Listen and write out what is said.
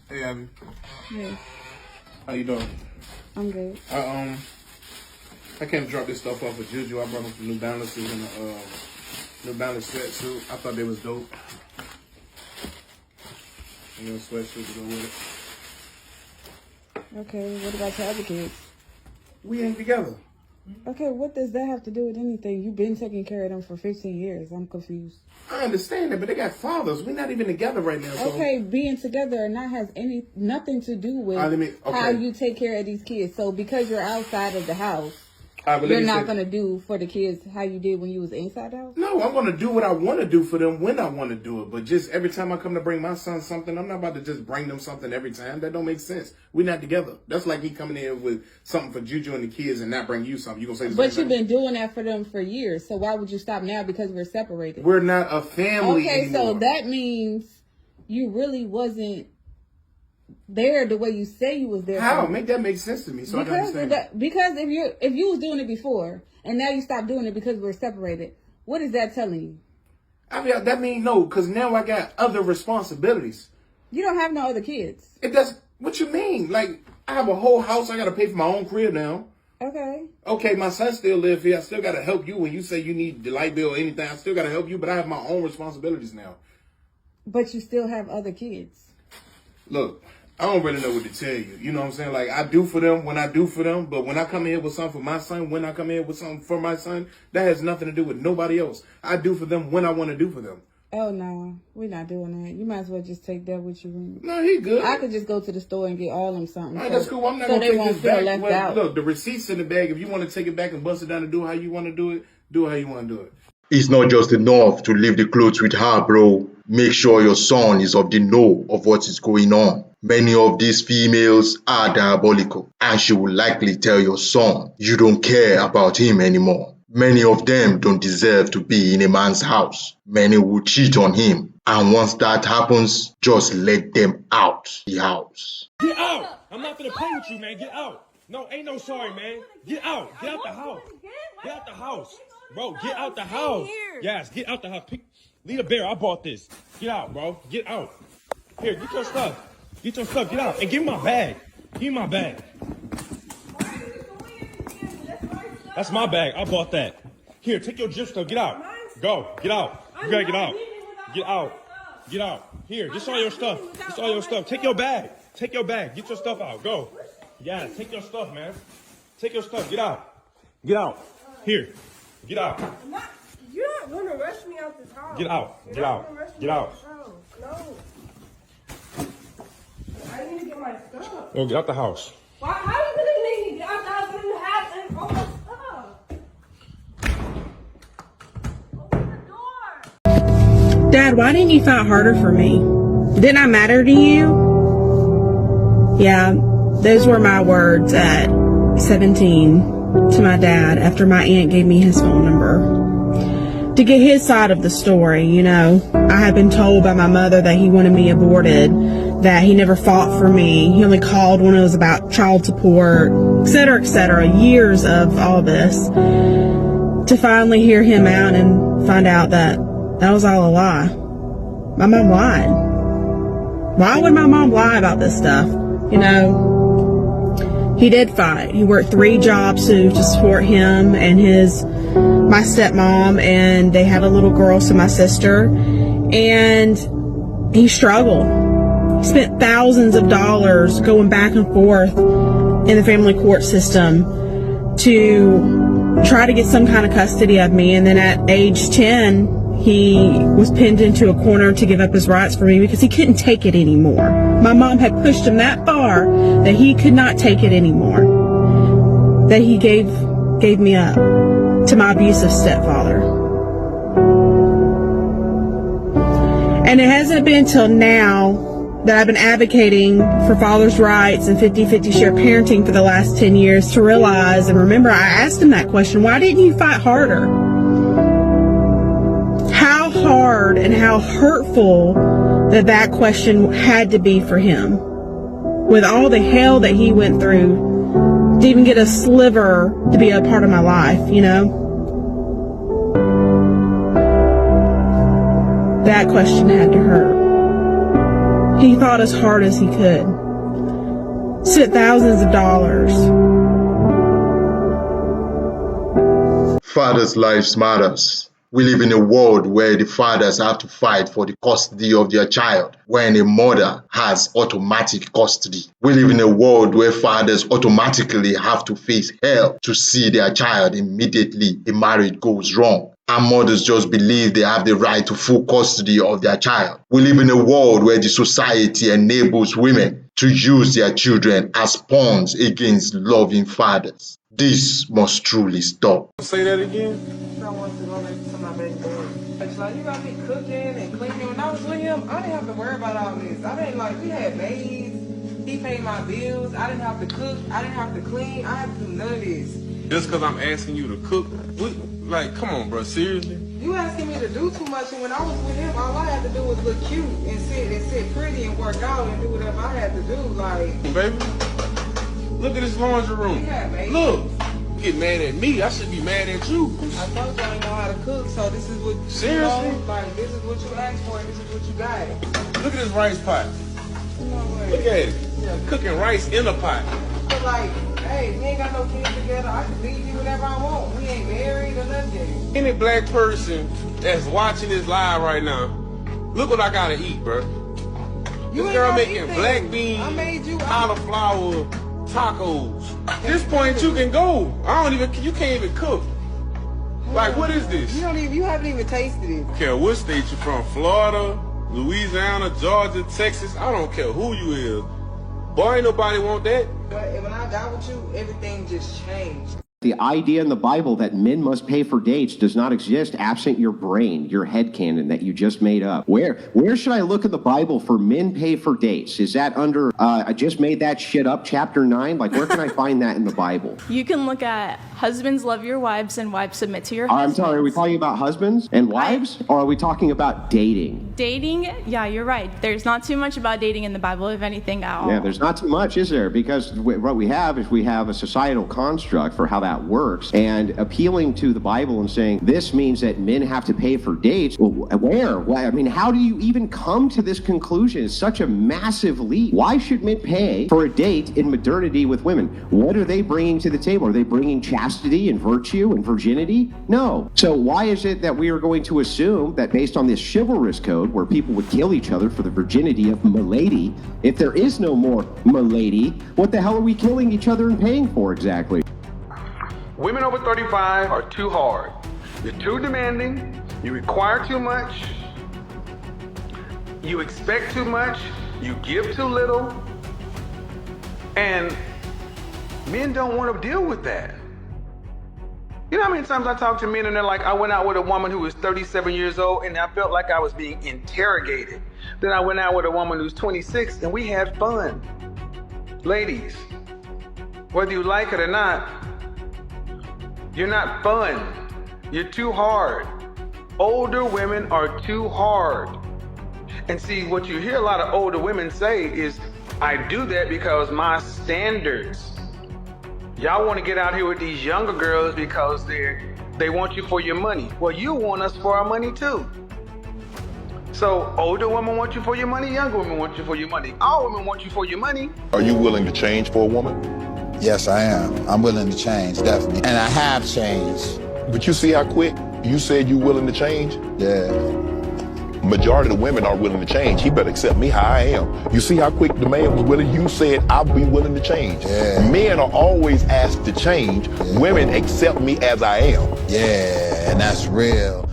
Hey, Abby. Hey, How you doing? I'm good. I came to drop this stuff off with Juju. I brought him some New Balances and a New Balance sweatsuit. I thought they was dope. And a sweatsuit to go with it. Okay, what about your other kids? We ain't together. Okay, what does that have to do with anything? You've been taking care of them for 15 years. I'm confused. I understand that, but they got fathers. We're not even together right now. So. Okay, being together or not has nothing to do with how you take care of these kids. So because you're outside of the house, you're not going to do for the kids how you did when you was inside the house? No, I'm going to do what I want to do for them when I want to do it. But just every time I come to bring my son something, I'm not about to just bring them something every time. That don't make sense. We're not together. That's like me coming in with something for Juju and the kids and not bring you something. You going to say the But same you've thing? been doing that for them for years. So why would you stop now because we're separated? We're not a family Okay, anymore. so that means you really wasn't there the way you say you was there. How? Make that make sense to me so I can understand. Because if you was doing it before and now you stopped doing it because we're separated, what is that telling you? I mean, that means no, because now I got other responsibilities. You don't have no other kids. It does. What you mean? Like, I have a whole house. I got to pay for my own crib now. Okay. Okay, my son still live here. I still got to help you when you say you need the light bill or anything. I still got to help you, but I have my own responsibilities now. But you still have other kids. Look, I don't really know what to tell you. You know what I'm saying? Like, I do for them when I do for them, but when I come in here with something for my son, when I come in with something for my son, that has nothing to do with nobody else. I do for them when I want to do for them. Oh, no. We're not doing that. You might as well just take that with you. No, he good. I could just go to the store and get all them something. All right, that's cool. I'm not so going to they take won't this feel back. left Well, out. look, the receipt's in the bag. If you want to take it back and bust it down and do it how you want to do it how you want to do it. It's not just enough to leave the clothes with her, bro. Make sure your son is of the know of what is going on. Many of these females are diabolical, and she will likely tell your son you don't care about him anymore. Many of them don't deserve to be in a man's house. Many will cheat on him, and once that happens, just let them out the house. Get out! I'm not gonna play with you, man. Get out. No, ain't no sorry, man. Get out. Get out the house. Get out the house. Bro, get out the house. Yes, get out the house. Leave the bear. I bought this. Get out, bro. Get out. Here, get your stuff. Get your stuff. Get out. And give me my bag. Give me my bag. That's my bag. I bought that. Here, take your gym stuff. Get out. Go. Get out. You gotta get out. Get out. Get out. Here, just all your stuff. Just all your stuff. Take your bag. Take your bag. Get your stuff out. Go. Yeah, take your stuff, man. Take your stuff. Get out. Get out. Here. Get out. You're not going to rush me out this house. Get out. Get out. Get out. No. I need to get my stuff. Go get out the house. Why? How are you going to make me get out the house when you have all my stuff? Open the door. Dad, why didn't you fight harder for me? Didn't I matter to you? Yeah, those were my words at 17 to my dad after my aunt gave me his phone number. To get his side of the story, you know, I had been told by my mother that he wanted me aborted, that he never fought for me, he only called when it was about child support, etc., years of all this. To finally hear him out and find out that that was all a lie. My mom lied. Why would my mom lie about this stuff? You know, he did fight. He worked 3 jobs to support him and my stepmom, and they had a little girl, so my sister, and he struggled. He spent thousands of dollars going back and forth in the family court system to try to get some kind of custody of me, and then at age 10, he was pinned into a corner to give up his rights for me because he couldn't take it anymore. My mom had pushed him that far that he could not take it anymore. That he gave me up to my abusive stepfather. And it hasn't been till now that I've been advocating for fathers' rights and 50-50 share parenting for the last 10 years to realize and remember I asked him that question, why didn't you fight harder? How hard and how hurtful that question had to be for him. With all the hell that he went through to even get a sliver to be a part of my life, you know? That question had to hurt. He fought as hard as he could. Spent thousands of dollars. Fathers' lives matters. We live in a world where the fathers have to fight for the custody of their child when a mother has automatic custody. We live in a world where fathers automatically have to face hell to see their child immediately a marriage goes wrong. And mothers just believe they have the right to full custody of their child. We live in a world where the society enables women to use their children as pawns against loving fathers. This must truly stop. Say that again? I want to go to my baby daddy. It's like, you got me cooking and cleaning. When I was with him, I didn't have to worry about all this. I didn't we had maids. He paid my bills. I didn't have to cook. I didn't have to clean. I had to do none of this. Just because I'm asking you to cook? Come on, bro, seriously? You asking me to do too much, and when I was with him, all I had to do was look cute and sit pretty and work out and do whatever I had to do. Baby, look at this laundry room. Yeah, look, you get mad at me. I should be mad at you. I told you I didn't know how to cook, so this is what seriously? This is what you asked for, and this is what you got. Look at this rice pot. No way. Look at it. Yeah. Cooking rice in a pot. But hey, we ain't got no kids together. I can leave you whenever I want. We ain't married or nothing. Any black person that's watching this live right now, look what I gotta eat, bro. This girl making black bean, cauliflower tacos. At this point, you can go. You can't even cook. What is this? You haven't even tasted it. I don't care what state you're from, Florida, Louisiana, Georgia, Texas, I don't care who you is. Boy, ain't nobody want that. But when I got with you, everything just changed. The idea in the Bible that men must pay for dates does not exist absent your brain, your headcanon that you just made up. Where should I look in the Bible for men pay for dates? Is that under, I just made that shit up, chapter 9? Where can I find that in the Bible? You can look at husbands love your wives and wives submit to your husbands. I'm sorry, are we talking about husbands and wives? Or are we talking about dating? Dating? Yeah, you're right. There's not too much about dating in the Bible, if anything at all. Yeah, there's not too much, is there? Because what we have is we have a societal construct for how that works, and appealing to the Bible and saying this means that men have to pay for dates. Well, where? Why? I mean, how do you even come to this conclusion? It's such a massive leap. Why should men pay for a date in modernity with women? What are they bringing to the table? Are they bringing chastity and virtue and virginity? No. So why is it that we are going to assume that based on this chivalrous code where people would kill each other for the virginity of milady, if there is no more milady, what the hell are we killing each other and paying for exactly? Women over 35 are too hard. You're too demanding. You require too much. You expect too much. You give too little. And men don't want to deal with that. You know how many times I talk to men and they're like, I went out with a woman who was 37 years old and I felt like I was being interrogated. Then I went out with a woman who's 26 and we had fun. Ladies, whether you like it or not, you're not fun. You're too hard. Older women are too hard. And see, what you hear a lot of older women say is, I do that because my standards. Y'all want to get out here with these younger girls because they want you for your money. Well, you want us for our money too. So older women want you for your money, younger women want you for your money. All women want you for your money. Are you willing to change for a woman? Yes, I am. I'm willing to change, definitely. And I have changed. But you see how quick you said you willing to change? Yeah. Majority of the women aren't willing to change. He better accept me how I am. You see how quick the man was willing? You said, I'll be willing to change. Yeah. Men are always asked to change. Yeah. Women accept me as I am. Yeah, and that's real.